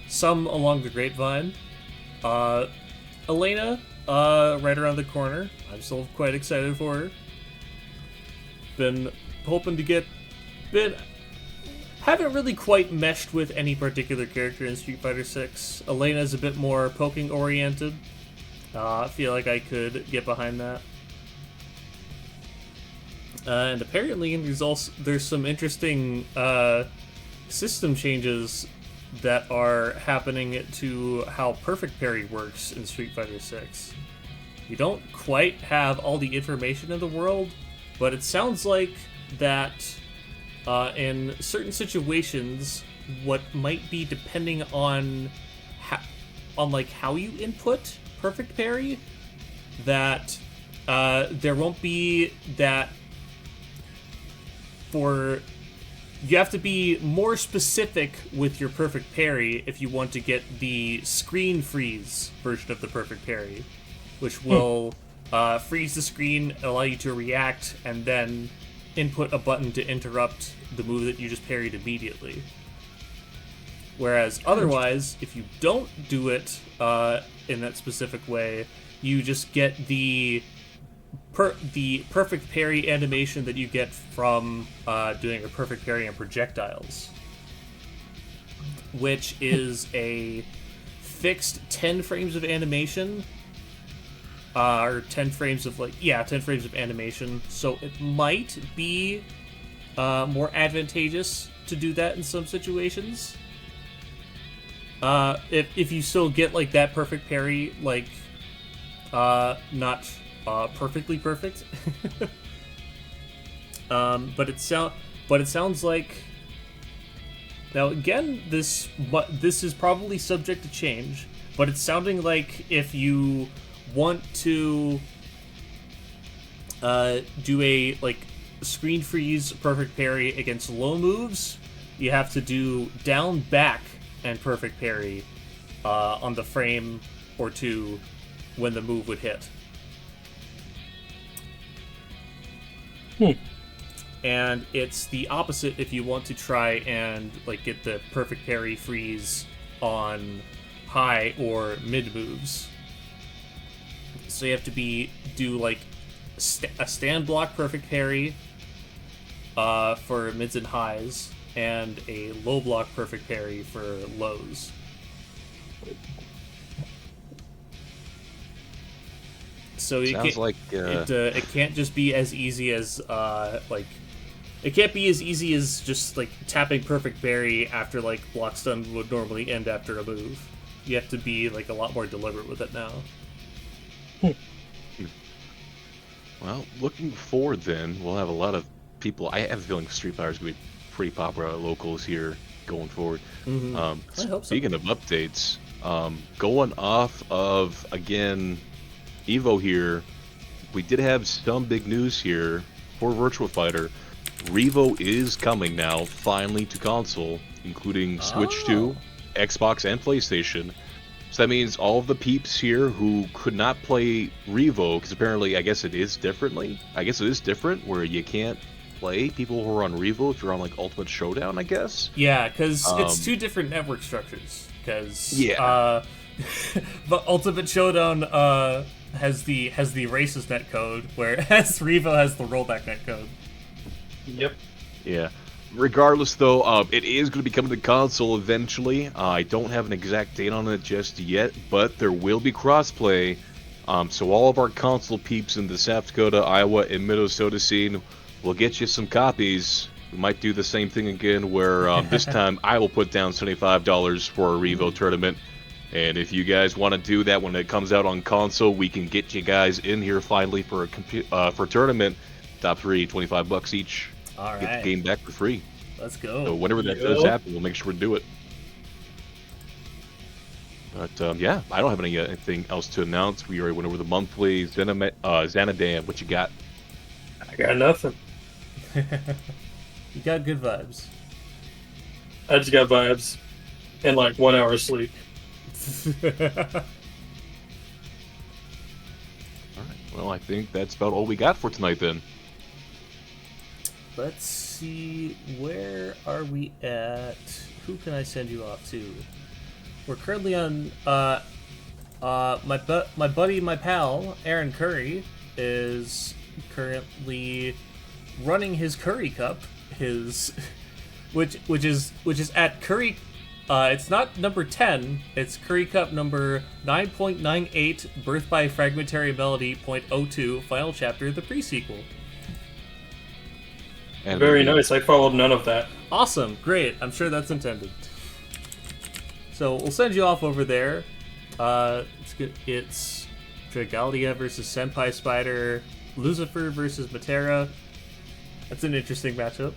Some along the grapevine. Elena, right around the corner. I'm still quite excited for her. Been hoping to get... Haven't really quite meshed with any particular character in Street Fighter 6. Elena's a bit more poking oriented. I feel like I could get behind that. And apparently there's some interesting system changes that are happening to how perfect parry works in Street Fighter 6. You don't quite have all the information in the world, but it sounds like that in certain situations, what might be depending on how you input perfect parry, that there won't be that you have to be more specific with your perfect parry if you want to get the screen freeze version of the perfect parry, which will freeze the screen, allow you to react, and then input a button to interrupt the move that you just parried immediately. Whereas otherwise, if you don't do it in that specific way, you just get the perfect parry animation that you get from doing a perfect parry on projectiles, which is a fixed 10 frames of animation, or 10 frames of 10 frames of animation. So it might be more advantageous to do that in some situations. If you still get like that perfect parry, like not perfectly perfect. But it sounds like, now again, this is probably subject to change, but it's sounding like if you want to do a screen freeze perfect parry against low moves, you have to do down back and perfect parry on the frame or two when the move would hit. And it's the opposite if you want to try and get the perfect parry freeze on high or mid moves. So you have to do a stand block perfect parry for mids and highs, and a low block perfect parry for lows. So it can't just be as easy as it can't be as easy as just tapping perfect parry after block stun would normally end after a move. You have to be a lot more deliberate with it now. Well, looking forward then, we'll have a lot of people. I have a feeling Street Fighter is going to be pretty popular at locals here going forward. Mm-hmm. I hope so. Speaking of updates, going off of, again, REVO here, we did have some big news here for Virtua Fighter. REVO is coming now, finally, to console, including Switch 2, Xbox, and PlayStation. So that means all of the peeps here who could not play REVO, because apparently, I guess it is different, where you can't play people who are on REVO if you're on Ultimate Showdown, I guess. Yeah, because it's two different network structures. Because but Ultimate Showdown has the racist net code, whereas REVO has the rollback net code. Yep. Yeah. Regardless, though, it is going to be coming to console eventually. I don't have an exact date on it just yet, but there will be crossplay. So all of our console peeps in the South Dakota, Iowa, and Minnesota scene will get you some copies. We might do the same thing again, where this time I will put down $75 for a REVO tournament. And if you guys want to do that when it comes out on console, we can get you guys in here finally for a tournament. Top 3, $25 each. All right. Get the game back for free. Let's go. So whenever that does happen, we'll make sure to do it. But yeah, I don't have anything else to announce. We already went over the monthly Xanadam. What you got? I got nothing. You got good vibes. I just got vibes and like 1 hour sleep. Alright, well, I think that's about all we got for tonight then. Let's see, where are we at? Who can I send you off to? We're currently on, my buddy, my pal, Aaron Curry, is currently running his Curry Cup, which is at Curry, it's not number 10, it's Curry Cup number 9.98, Birth by Fragmentary Melody .02, final chapter of the pre-sequel. And Very nice. I followed none of that. Awesome, great. I'm sure that's intended. So we'll send you off over there. It's good. It's Dragalia versus Senpai Spider, Lucifer versus Matera. That's an interesting matchup.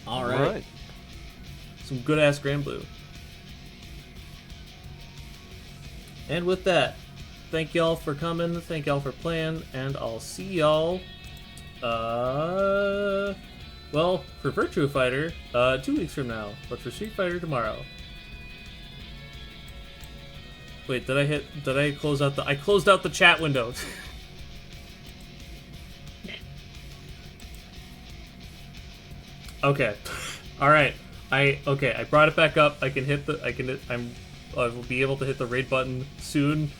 All right. Some good ass Grand Blue. And with that, thank y'all for coming, thank y'all for playing, and I'll see y'all, well, for Virtua Fighter, 2 weeks from now, but for Street Fighter tomorrow. Wait, did I close out I closed out the chat window. Okay. Alright. I brought it back up. I will be able to hit the raid button soon.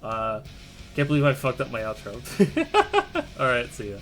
Can't believe I fucked up my outro. Alright, see ya.